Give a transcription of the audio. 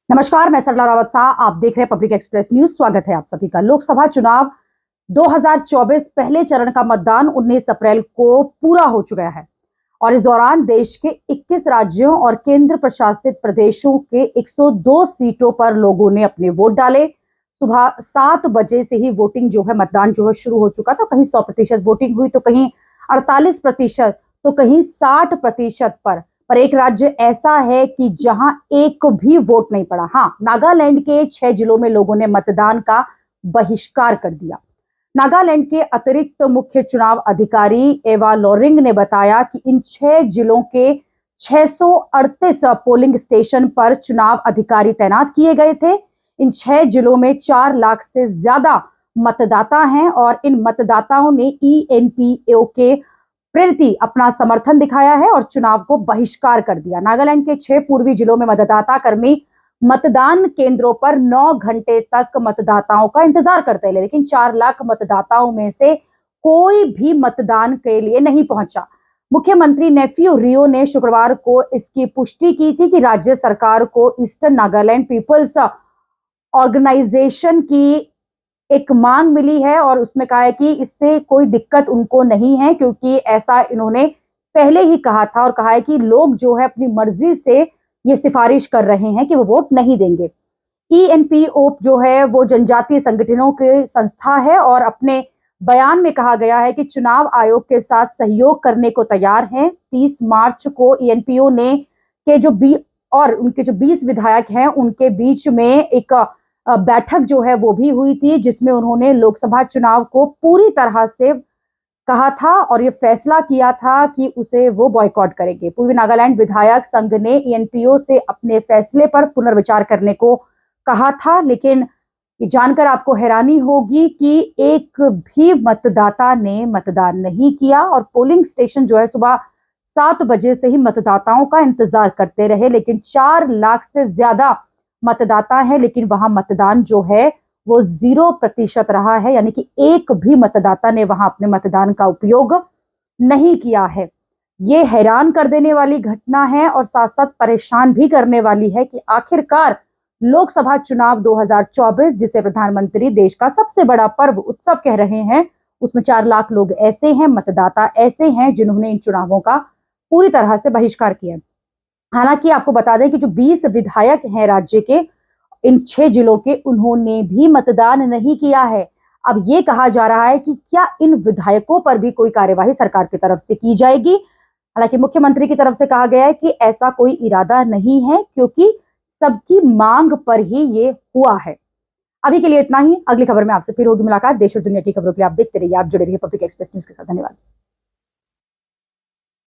नमस्कार, मैं सरला रावत शाह। आप देख रहे हैं पब्लिक एक्सप्रेस न्यूज। स्वागत है आप सभी का। लोकसभा चुनाव 2024 पहले चरण का मतदान 19 अप्रैल को पूरा हो चुका है और इस दौरान देश के 21 राज्यों और केंद्र प्रशासित प्रदेशों के 102 सीटों पर लोगों ने अपने वोट डाले। सुबह 7 बजे से ही वोटिंग जो है, मतदान जो है शुरू हो चुका था। कहीं 100% वोटिंग हुई तो कहीं 48%, तो कहीं 60% पर एक राज्य ऐसा है कि जहां एक भी वोट नहीं पड़ा। हाँ, नागालैंड के 6 जिलों में लोगों ने मतदान का बहिष्कार कर दिया। नागालैंड के अतिरिक्त मुख्य चुनाव अधिकारी एवा लॉरिंग ने बताया कि इन 6 जिलों के 638 पोलिंग स्टेशन पर चुनाव अधिकारी तैनात किए गए थे। इन 6 जिलों में 4 लाख से ज्यादा मतदाता हैं और इन मतदाताओं ने ईएनपीओ के प्रति अपना समर्थन दिखाया है और चुनाव को बहिष्कार कर दिया। नागालैंड के 6 पूर्वी जिलों में मतदाता कर्मी मतदान केंद्रों पर 9 घंटे तक मतदाताओं का इंतजार करते रहे, लेकिन 4 लाख मतदाताओं में से कोई भी मतदान के लिए नहीं पहुंचा। मुख्यमंत्री नेफ्यू रियो ने शुक्रवार को इसकी पुष्टि की थी कि राज्य सरकार को ईस्टर्न नागालैंड पीपल्स ऑर्गेनाइजेशन की एक मांग मिली है और उसमें कहा है कि इससे कोई दिक्कत उनको नहीं है, क्योंकि ऐसा इन्होंने पहले ही कहा था और कहा है कि लोग जो है अपनी मर्जी से ये सिफारिश कर रहे हैं कि वो वोट नहीं देंगे। ईएनपीओ जो है वो जनजातीय संगठनों की संस्था है और अपने बयान में कहा गया है कि चुनाव आयोग के साथ सहयोग करने को तैयार हैं। 30 मार्च को ईएनपीओ ने उनके जो 20 विधायक हैं उनके बीच में एक बैठक जो है वो भी हुई थी, जिसमें उन्होंने लोकसभा चुनाव को पूरी तरह से कहा था और ये फैसला किया था कि उसे वो बॉयकॉट करेंगे। पूर्वी नागालैंड विधायक संघ ने ईएनपीओ से अपने फैसले पर पुनर्विचार करने को कहा था, लेकिन ये जानकर आपको हैरानी होगी कि एक भी मतदाता ने मतदान नहीं किया और पोलिंग स्टेशन जो है सुबह 7 बजे से ही मतदाताओं का इंतजार करते रहे, लेकिन 4 लाख से ज्यादा मतदाता है, लेकिन वहां मतदान जो है वो 0% रहा है, यानी कि एक भी मतदाता ने वहां अपने मतदान का उपयोग नहीं किया है। ये हैरान कर देने वाली घटना है और साथ साथ परेशान भी करने वाली है कि आखिरकार लोकसभा चुनाव 2024, जिसे प्रधानमंत्री देश का सबसे बड़ा पर्व उत्सव कह रहे हैं, उसमें 4 लाख लोग ऐसे हैं, मतदाता ऐसे हैं जिन्होंने इन चुनावों का पूरी तरह से बहिष्कार किया। हालांकि आपको बता दें कि जो 20 विधायक हैं राज्य के इन 6 जिलों के, उन्होंने भी मतदान नहीं किया है। अब ये कहा जा रहा है कि क्या इन विधायकों पर भी कोई कार्यवाही सरकार की तरफ से की जाएगी। हालांकि मुख्यमंत्री की तरफ से कहा गया है कि ऐसा कोई इरादा नहीं है, क्योंकि सबकी मांग पर ही ये हुआ है। अभी के लिए इतना ही। अगली खबर में आपसे फिर होगी मुलाकात। देश और दुनिया की खबरों के लिए आप देखते रहिए, आप जुड़े रहिए पब्लिक एक्सप्रेस न्यूज के साथ। धन्यवाद।